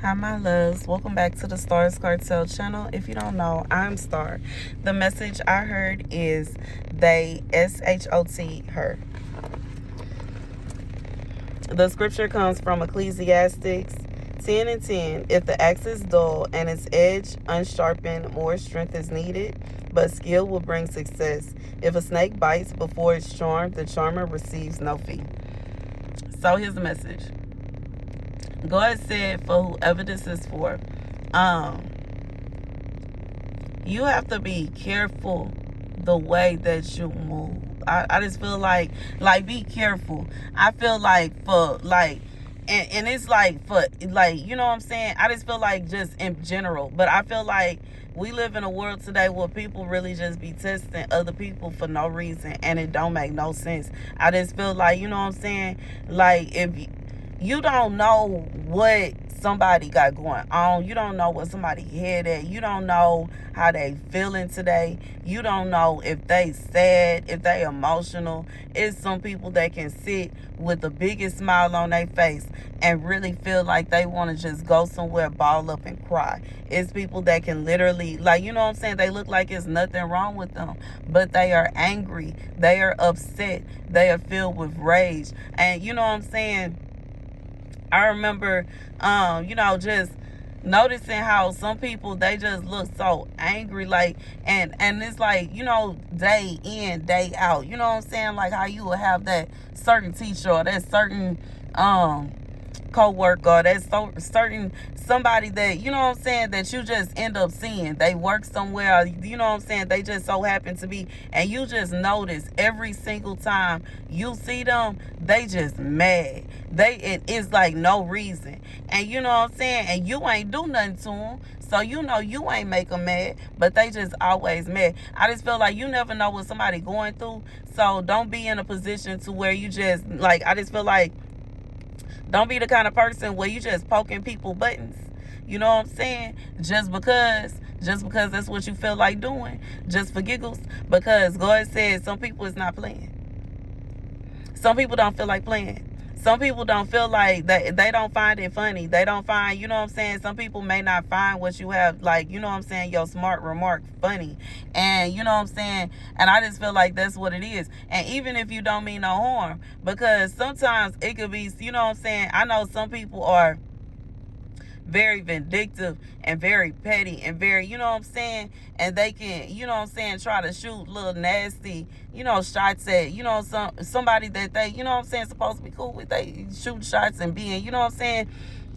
Hi, my loves. Welcome back to the Starscartel channel. If you don't know, I'm Star. The message I heard is they, S-H-O-T, her. The scripture comes from Ecclesiastes 10 and 10. If the axe is dull and its edge unsharpened, more strength is needed, but skill will bring success. If a snake bites before it's charmed, the charmer receives no fee. So here's the message. God said for whoever this is for, you have to be careful the way that you move. I just feel like be careful. I feel like for like and it's like for like, you know what I'm saying? I just feel like just in general. But I feel like we live in a world today where people really just be testing other people for no reason, and it don't make no sense. I just feel like, you know what I'm saying? Like, if you don't know what somebody got going on, you don't know what somebody head at, you don't know how they feeling today, you don't know if they sad, if they emotional. It's some people that can sit with the biggest smile on their face and really feel like they want to just go somewhere, ball up and cry. It's people that can literally, like, you know what I'm saying, they look like it's nothing wrong with them, but they are angry, they are upset, they are filled with rage. And you know what I'm saying, I remember, just noticing how some people, they just look so angry, like, and it's like, day in, day out. You know what I'm saying? Like how you will have that certain teacher or that certain co-worker or that certain somebody that, you know what I'm saying, that you just end up seeing. They work somewhere, you know what I'm saying, they just so happen to be, and you just notice every single time you see them, they just mad. It's like no reason. And you know what I'm saying, and you ain't do nothing to them, so you know you ain't make them mad, but they just always mad. I just feel like you never know what somebody going through, so don't be in a position to where you just, like, I just feel like, don't be the kind of person where you just poking people buttons. You know what I'm saying? Just because that's what you feel like doing. Just for giggles. Because God said some people is not playing. Some people don't feel like playing. Some people don't feel like they don't find it funny. They don't find, you know what I'm saying? Some people may not find what you have, like, you know what I'm saying, your smart remark funny. And you know what I'm saying? And I just feel like that's what it is. And even if you don't mean no harm, because sometimes it could be, you know what I'm saying? I know some people are very vindictive and very petty and very, you know what I'm saying, and they can, you know what I'm saying, try to shoot little nasty, shots at, somebody that they, you know what I'm saying, supposed to be cool with. They shoot shots and being, you know what I'm saying.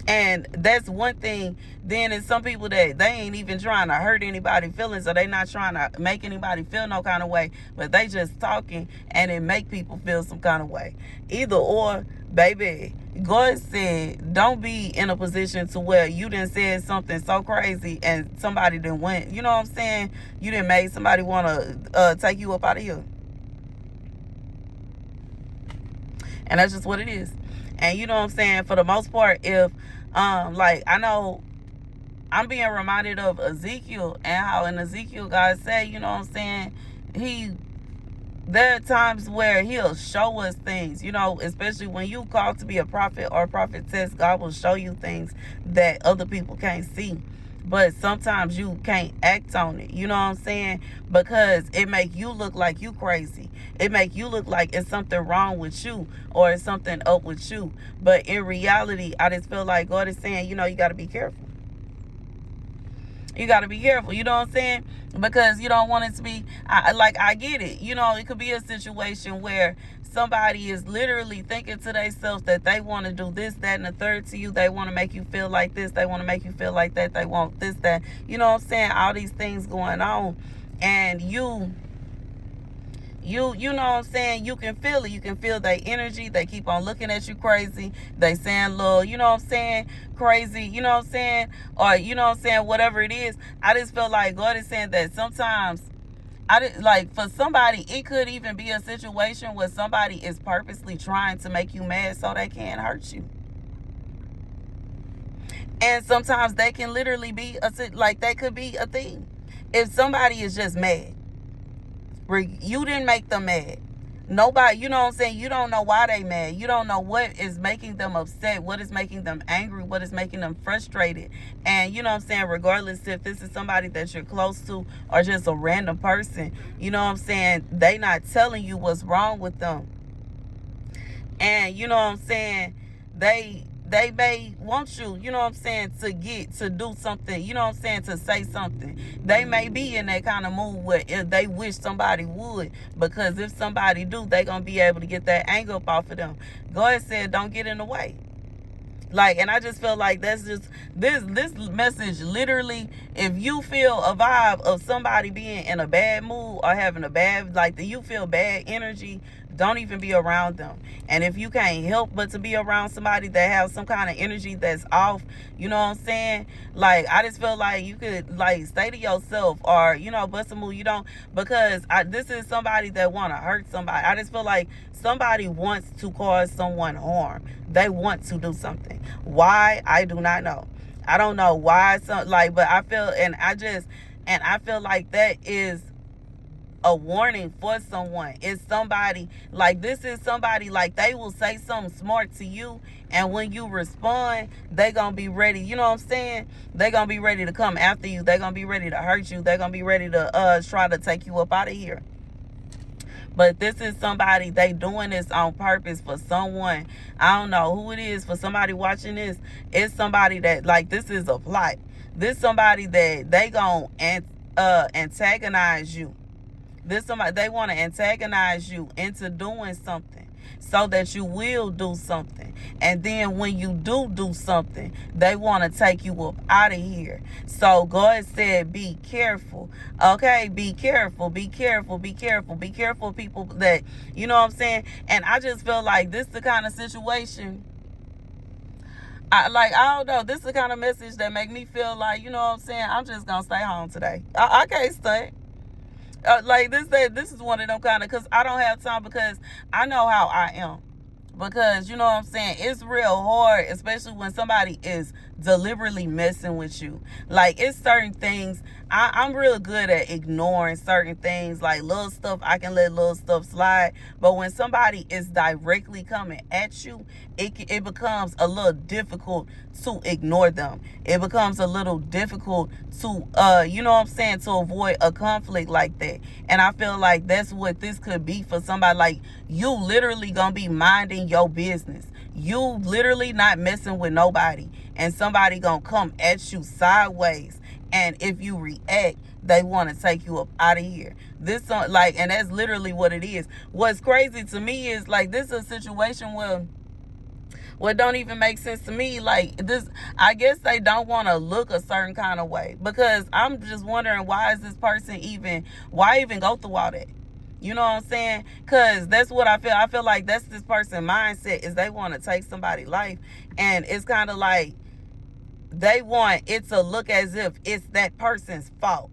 And that's one thing. Then it's some people that they ain't even trying to hurt anybody's feelings, or they not trying to make anybody feel no kind of way, but they just talking and it make people feel some kind of way. Either or, baby, God said don't be in a position to where you done said something so crazy and somebody done went, you know what I'm saying, you done made somebody want to take you up out of here. And that's just what it is. And you know what I'm saying, for the most part, if like, I know I'm being reminded of Ezekiel, and how in Ezekiel God said, you know what I'm saying, there are times where he'll show us things, especially when you call to be a prophet or prophetess. God will show you things that other people can't see. But sometimes you can't act on it, you know what I'm saying? Because it make you look like you crazy. It make you look like it's something wrong with you, or it's something up with you. But in reality, I just feel like God is saying, you got to be careful. You got to be careful, you know what I'm saying? Because you don't want it to be, I get it. It could be a situation where somebody is literally thinking to themselves that they want to do this, that, and the third to you. They want to make you feel like this. They want to make you feel like that. They want this, that. You know what I'm saying? All these things going on. And you know what I'm saying, you can feel it. You can feel their energy. They keep on looking at you crazy. They saying little, you know what I'm saying, crazy, you know what I'm saying, or you know what I'm saying, whatever it is. I just feel like God is saying that sometimes, for somebody, it could even be a situation where somebody is purposely trying to make you mad so they can't hurt you. And sometimes they can literally be that could be a thing. If somebody is just mad, you didn't make them mad, Nobody, you know what I'm saying? You don't know why they mad. You don't know what is making them upset, what is making them angry, what is making them frustrated. And you know what I'm saying? Regardless if this is somebody that you're close to or just a random person, you know what I'm saying? They not telling you what's wrong with them. And you know what I'm saying? They may want you, you know what I'm saying, to do something, you know what I'm saying, to say something. They may be in that kind of mood where if they wish somebody would, because if somebody do, they gonna be able to get that anger up off of them. God said, don't get in the way. Like, and I just feel like that's just this message literally, if you feel a vibe of somebody being in a bad mood or having a bad, like, you feel bad energy, don't even be around them. And if you can't help but to be around somebody that has some kind of energy that's off, you know what I'm saying? Like, I just feel like you could, like, stay to yourself or, you know, bust a move. You don't, because this is somebody that want to hurt somebody. I just feel like somebody wants to cause someone harm. They want to do something. Why? I do not know. I don't know why. But I feel, and I feel like that is a warning for someone. It's somebody, like, this is somebody, like, they will say something smart to you, and when you respond, they gonna be ready, you know what I'm saying? They gonna be ready to come after you. They gonna be ready to hurt you. They gonna be ready to try to take you up out of here. But this is somebody, they doing this on purpose for someone. I don't know who it is. For somebody watching this, it's somebody that, like, this is a plot. This somebody that they gonna antagonize you. This somebody, they want to antagonize you into doing something so that you will do something. And then when you do something, they want to take you up out of here. So God said, be careful. Okay, be careful, be careful, be careful, be careful, people that, you know what I'm saying? And I just feel like this is the kind of situation, I don't know, this is the kind of message that make me feel like, you know what I'm saying, I'm just going to stay home today. I can't stay. This is one of them kind of, because I don't have time, because I know how I am. Because, you know what I'm saying, it's real hard, especially when somebody is deliberately messing with you. Like, it's certain things, I'm real good at ignoring certain things. Like, little stuff, I can let little stuff slide. But when somebody is directly coming at you, it becomes a little difficult to ignore them. It becomes a little difficult to, you know what I'm saying, to avoid a conflict like that. And I feel like that's what this could be for somebody. Like, you literally gonna be minding your business. You literally not messing with nobody. And somebody gonna come at you sideways. And if you react, they want to take you up out of here. And that's literally what it is. What's crazy to me is, like, this is a situation where what don't even make sense to me. Like, this, I guess they don't want to look a certain kind of way, because I'm just wondering, why is this person why even go through all that? You know what I'm saying? Because that's what I feel. I feel like that's this person's mindset, is they want to take somebody's life. And it's kind of like they want it to look as if it's that person's fault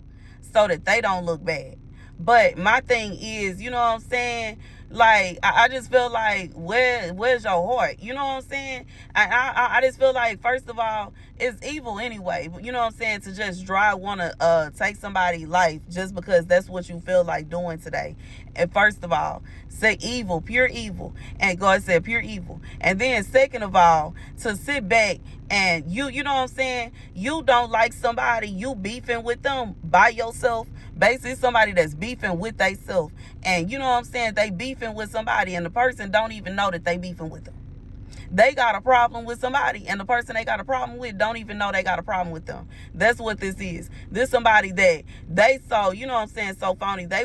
so that they don't look bad. But my thing is, you know what I'm saying? Like, I just feel like, where's your heart? You know what I'm saying? I just feel like, first of all, it's evil anyway. You know what I'm saying? To just want to take somebody's life just because that's what you feel like doing today. And first of all, say evil, pure evil. And God said pure evil. And then second of all, to sit back and you know what I'm saying? You don't like somebody, you beefing with them by yourself. Basically, somebody that's beefing with theyself. And you know what I'm saying? They beefing with somebody, and the person don't even know that they beefing with them. They got a problem with somebody, and the person they got a problem with don't even know they got a problem with them. That's what this is. This somebody that they saw, you know what I'm saying, so phony, they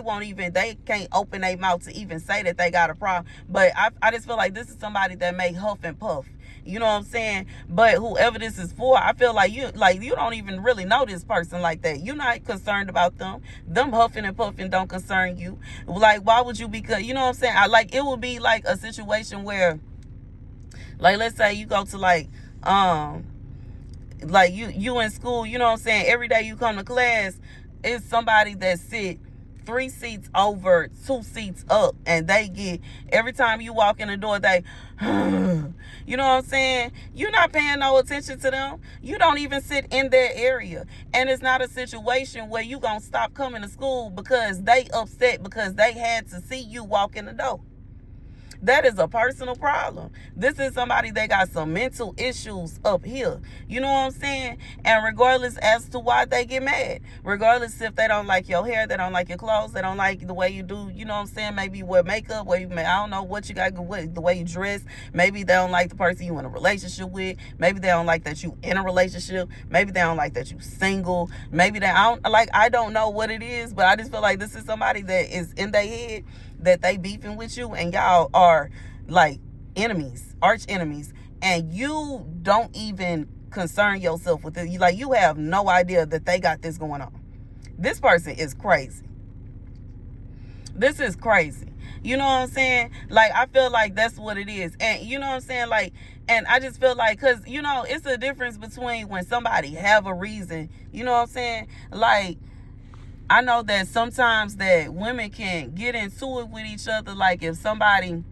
can't open their mouth to even say that they got a problem. But I just feel like this is somebody that may huff and puff. You know what I'm saying? But whoever this is for, I feel like you don't even really know this person like that. You're not concerned about them. Them huffing and puffing don't concern you. Like, why would you be? You know what I'm saying? It would be like a situation where, like, let's say you go to you in school, you know what I'm saying? Every day you come to class, it's somebody that sit 3 seats over, 2 seats up, and they get, every time you walk in the door, they, you know what I'm saying? You're not paying no attention to them. You don't even sit in their area. And it's not a situation where you gonna stop coming to school because they upset because they had to see you walk in the door. That is a personal problem. This is somebody that got some mental issues up here. You know what I'm saying? And regardless as to why they get mad, regardless if they don't like your hair, they don't like your clothes, they don't like the way you do, you know what I'm saying? Maybe you wear makeup, I don't know what you got, the way you dress. Maybe they don't like the person you in a relationship with. Maybe they don't like that you in a relationship. Maybe they don't like that you single. Maybe I don't know what it is, but I just feel like this is somebody that is in their head that they beefing with you, and y'all are like enemies, arch enemies, and you don't even concern yourself with it. You have no idea that they got this going on. This person is crazy. This is crazy. You know what I'm saying? Like, I feel like that's what it is. And you know what I'm saying? Like, and I just feel like, because, you know, it's a difference between when somebody have a reason. You know what I'm saying? Like, I know that sometimes that women can get into it with each other. Like, if somebody,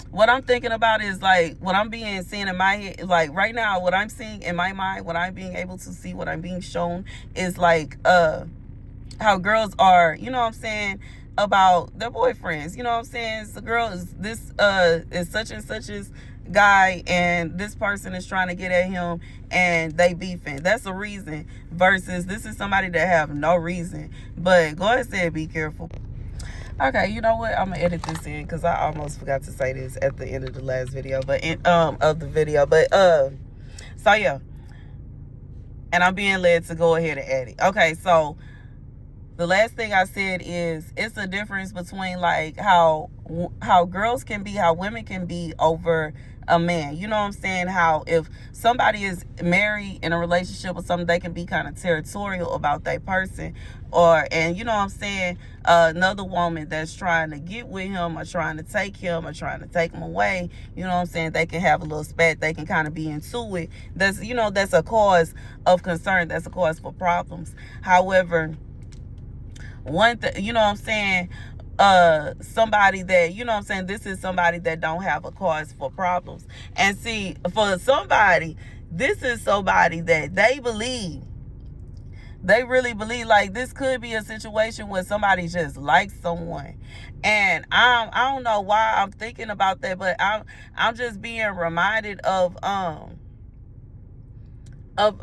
what I'm thinking about is like what I'm seeing in my head. Like right now, what I'm seeing in my mind, what I'm being able to see, what I'm being shown is like how girls are, you know what I'm saying, about their boyfriends. You know what I'm saying? The girl is this is such and such's guy, and this person is trying to get at him, and they beefing. That's a reason. Versus this is somebody that have no reason. But go ahead and say, be careful. Okay, you know what? I'm gonna edit this in because I almost forgot to say this at the end of the last video, but of the video. But so yeah, and I'm being led to go ahead and edit. Okay, so the last thing I said is it's a difference between like how girls can be, how women can be over a man. You know what I'm saying? How if somebody is married in a relationship or something, they can be kind of territorial about that person. And you know what I'm saying? Another woman that's trying to get with him or trying to take him or trying to take him away, you know what I'm saying? They can have a little spat. They can kind of be into it. That's a cause of concern. That's a cause for problems. However, you know what I'm saying, somebody that, you know what I'm saying, this is somebody that don't have a cause for problems. And see, for somebody, this is somebody that they really believe like this could be a situation where somebody just likes someone. And I don't know why I'm thinking about that, but I'm just being reminded of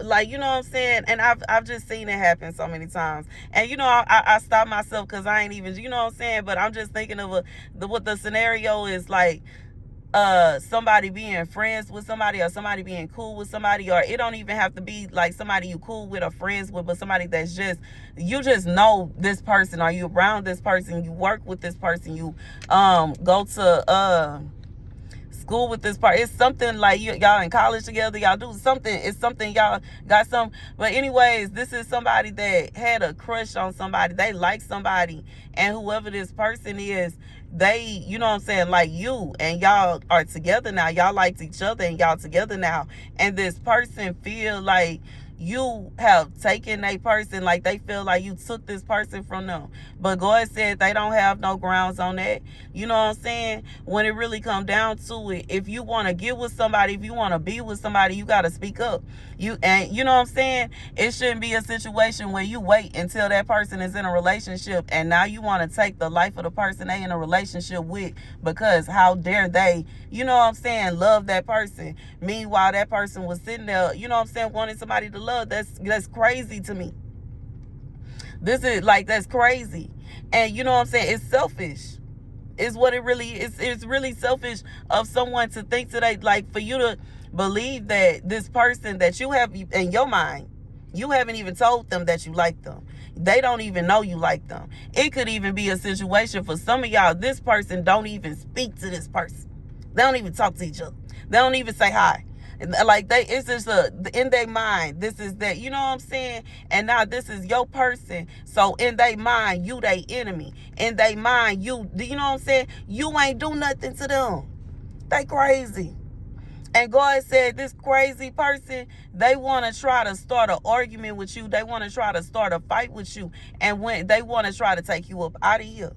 like, you know what I'm saying, and I've just seen it happen so many times. And you know, I stop myself because I ain't even, you know what I'm saying, but I'm just thinking of what the scenario is like, somebody being friends with somebody, or somebody being cool with somebody, or it don't even have to be like somebody you cool with or friends with, but somebody that's just, you just know this person, or you around this person, you work with this person, you go to school with this part. It's something like y'all in college together, y'all do something. It's something y'all got some. But anyways, this is somebody that had a crush on somebody. They like somebody, and whoever this person is, they, you know what I'm saying, like you, and y'all are together now. Y'all liked each other, and y'all together now. And this person feel like you have taken a person, like they feel like you took this person from them. But God said they don't have no grounds on that. You know what I'm saying? When it really come down to it, if you want to get with somebody, if you want to be with somebody, you got to speak up. You know what I'm saying? It shouldn't be a situation where you wait until that person is in a relationship, and now you want to take the life of the person they in a relationship with, because how dare they, you know what I'm saying, love that person. Meanwhile, that person was sitting there, you know what I'm saying, wanting somebody to love. That's crazy to me. This is like, that's crazy. And you know what I'm saying, it's selfish. Is what it really is. It's really selfish of someone to think today, like, for you to believe that this person that you have in your mind, you haven't even told them that you like them. They don't even know you like them. It could even be a situation for some of y'all, this person don't even speak to this person. They don't even talk to each other. They don't even say hi. Like, it's just in their mind, this is that, you know what I'm saying? And now this is your person. So in their mind, you they enemy. In their mind, you know what I'm saying? You ain't do nothing to them. They crazy. And God said this crazy person, they want to try to start an argument with you. They want to try to start a fight with you. And when they want to try to take you up out of here.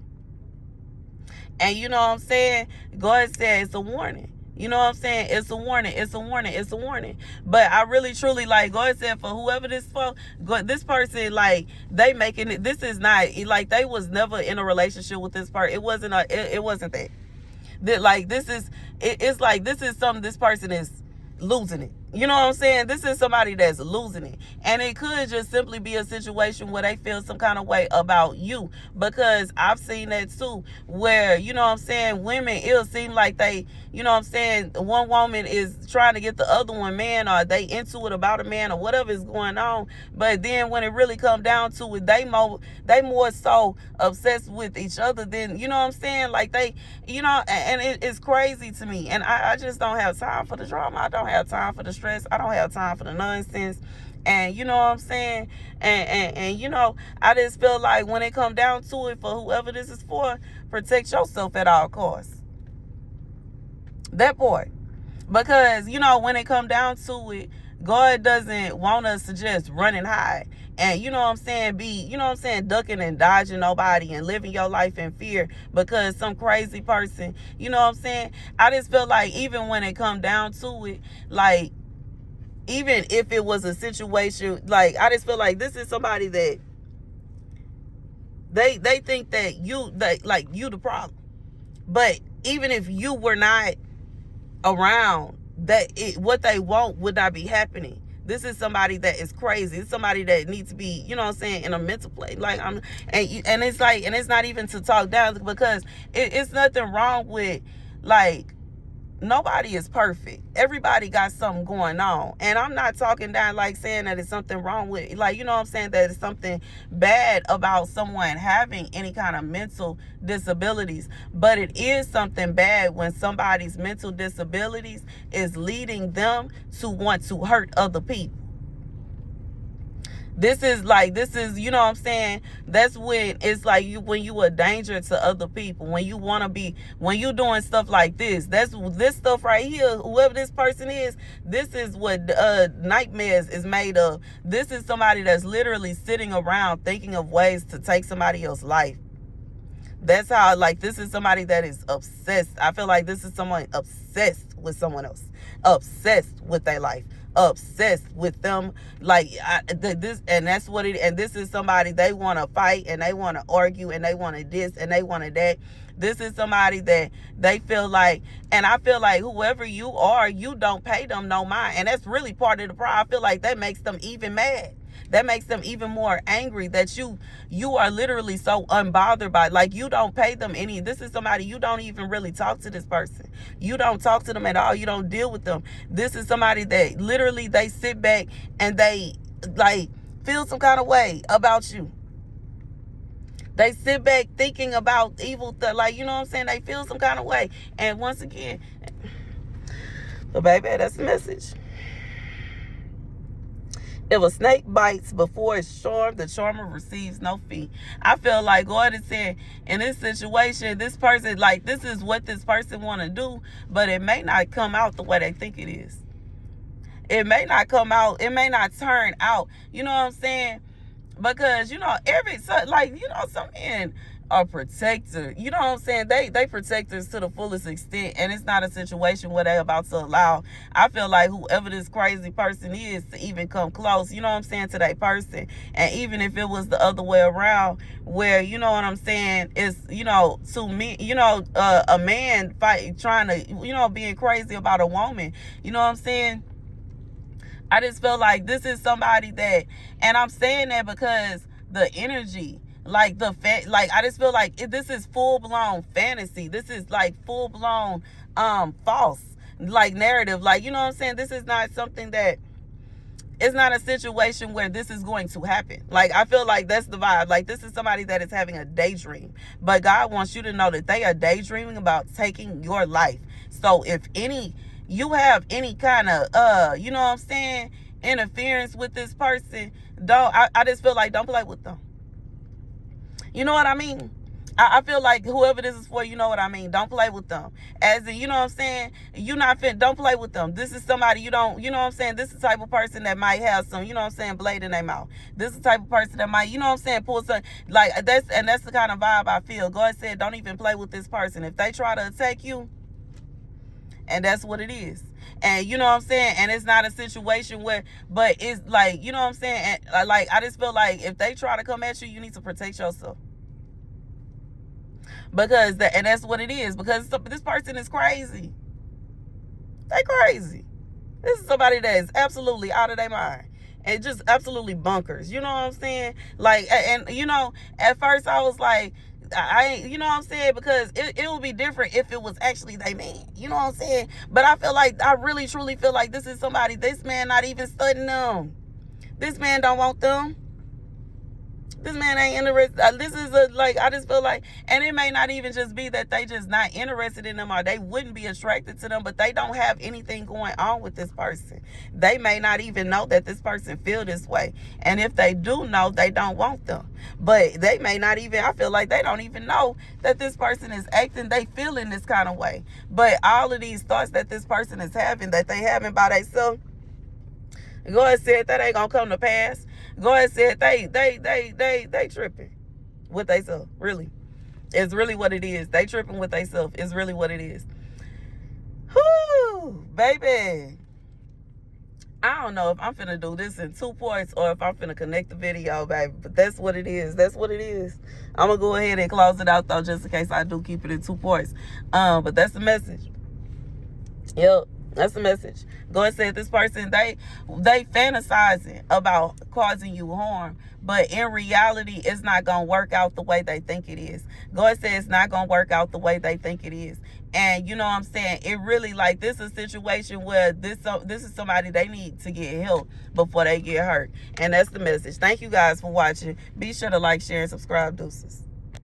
And you know what I'm saying? God said it's a warning. You know what I'm saying? It's a warning. It's a warning. It's a warning. But I really, truly, like, God said for whoever this for, this person, like, they making it. This is not, like, they was never in a relationship with this person. It wasn't that. That like this is it's like this is something this person is losing it. You know what I'm saying? This is somebody that's losing it. And it could just simply be a situation where they feel some kind of way about you. Because I've seen that too, where, you know what I'm saying, women, it'll seem like they, you know what I'm saying, one woman is trying to get the other one man, or they into it about a man, or whatever is going on. But then when it really come down to it, they more so obsessed with each other than, you know what I'm saying, like they, you know, and it's crazy to me. And I just don't have time for the drama. I don't have time for the stress. I don't have time for the nonsense. And you know what I'm saying? And you know, I just feel like when it come down to it, for whoever this is for, protect yourself at all costs. That part. Because, you know, when it come down to it, God doesn't want us to just run and hide. And, you know what I'm saying, be, you know what I'm saying, ducking and dodging nobody and living your life in fear because some crazy person, you know what I'm saying? I just feel like even when it come down to it, like, even if it was a situation, like, I just feel like this is somebody that they think that you the problem. But even if you were not around, what they want would not be happening. This is somebody that is crazy. It's somebody that needs to be, you know what I'm saying, in a mental place. Like, and it's like, and it's not even to talk down, because it's nothing wrong with, like, nobody is perfect. Everybody got something going on. And I'm not talking down, like, saying that it's something wrong with, like, you know what I'm saying, that it's something bad about someone having any kind of mental disabilities. But it is something bad when somebody's mental disabilities is leading them to want to hurt other people. This is, you know what I'm saying? That's when it's like when you a danger to other people, when you doing stuff like this. That's this stuff right here, whoever this person is, this is what nightmares is made of. This is somebody that's literally sitting around thinking of ways to take somebody else's life. That's how, like, this is somebody that is obsessed. I feel like this is someone obsessed with someone else, obsessed with their life, obsessed with them. Like, this, and that's what it, and this is somebody, they want to fight and they want to argue and they want to this and they want to that. This is somebody that they feel like, and I feel like whoever you are, you don't pay them no mind. And that's really part of the problem. I feel like that makes them even mad. That makes them even more angry that you are literally so unbothered by, like, you don't pay them any. This is somebody, you don't even really talk to this person. You don't talk to them at all. You don't deal with them. This is somebody that literally they sit back and they, like, feel some kind of way about you. They sit back thinking about evil stuff, like, you know what I'm saying? They feel some kind of way. And once again, so baby, that's the message. If a snake bites before it's charmed, the charmer receives no fee. I feel like God is saying, in this situation, this person, like, this is what this person want to do, but it may not come out the way they think it is. It may not come out. It may not turn out. You know what I'm saying? Because, you know, some men are protector. You know what I'm saying? They protect us to the fullest extent, and it's not a situation where they're about to allow, I feel like, whoever this crazy person is to even come close, you know what I'm saying, to that person. And even if it was the other way around, where, you know what I'm saying, is, you know, to me, you know, a man trying to, you know, being crazy about a woman, you know what I'm saying? I just feel like this is somebody that, and I'm saying that because the energy, like I just feel like this is full blown fantasy. This is like full blown false, like, narrative. Like, you know what I'm saying? This is not something that, it's not a situation where this is going to happen. Like, I feel like that's the vibe. Like, this is somebody that is having a daydream. But God wants you to know that they are daydreaming about taking your life. So if you have any kind of, you know what I'm saying, interference with this person, I just feel like don't play with them. You know what I mean? I feel like whoever this is for, you know what I mean? Don't play with them. As in, you know what I'm saying? Don't play with them. This is somebody you know what I'm saying? This is the type of person that might have some, you know what I'm saying, blade in their mouth. This is the type of person that might, you know what I'm saying, pull some, like, that's the kind of vibe I feel. God said, don't even play with this person. If they try to attack you, and that's what it is. And you know what I'm saying? And it's not a situation where, but it's like, you know what I'm saying? And like, I just feel like if they try to come at you, you need to protect yourself. Because and that's what it is. Because this person is crazy. They crazy. This is somebody that is absolutely out of their mind and just absolutely bunkers. You know what I'm saying? Like, and you know, at first I was like, you know what I'm saying? Because it would be different if it was actually they man. You know what I'm saying? But I feel like, I really truly feel like this is somebody, this man not even studying them. This man don't want them. This man ain't interested. This is like, I just feel like, and it may not even just be that they just not interested in them or they wouldn't be attracted to them, but they don't have anything going on with this person. They may not even know that this person feel this way. And if they do know, they don't want them. But they may not even, I feel like they don't even know that this person is acting, they feeling this kind of way. But all of these thoughts that this person is having, that they having by themselves, go ahead and say that ain't gonna come to pass. Go ahead and say they tripping with themselves. Really. It's really what it is. They tripping with themselves. It's really what it is. Whoo, baby. I don't know if I'm finna do this in 2 parts or if I'm finna connect the video, baby. But that's what it is. That's what it is. I'm gonna go ahead and close it out though, just in case I do keep it in 2 parts. But that's the message. Yep. That's the message. Go and say this person, they fantasizing about causing you harm, but in reality, it's not gonna work out the way they think it is. Go and say it's not gonna work out the way they think it is. And you know what I'm saying? It really, like, this is a situation where this is somebody they need to get help before they get hurt. And that's the message. Thank you guys for watching. Be sure to like, share, and subscribe. Deuces.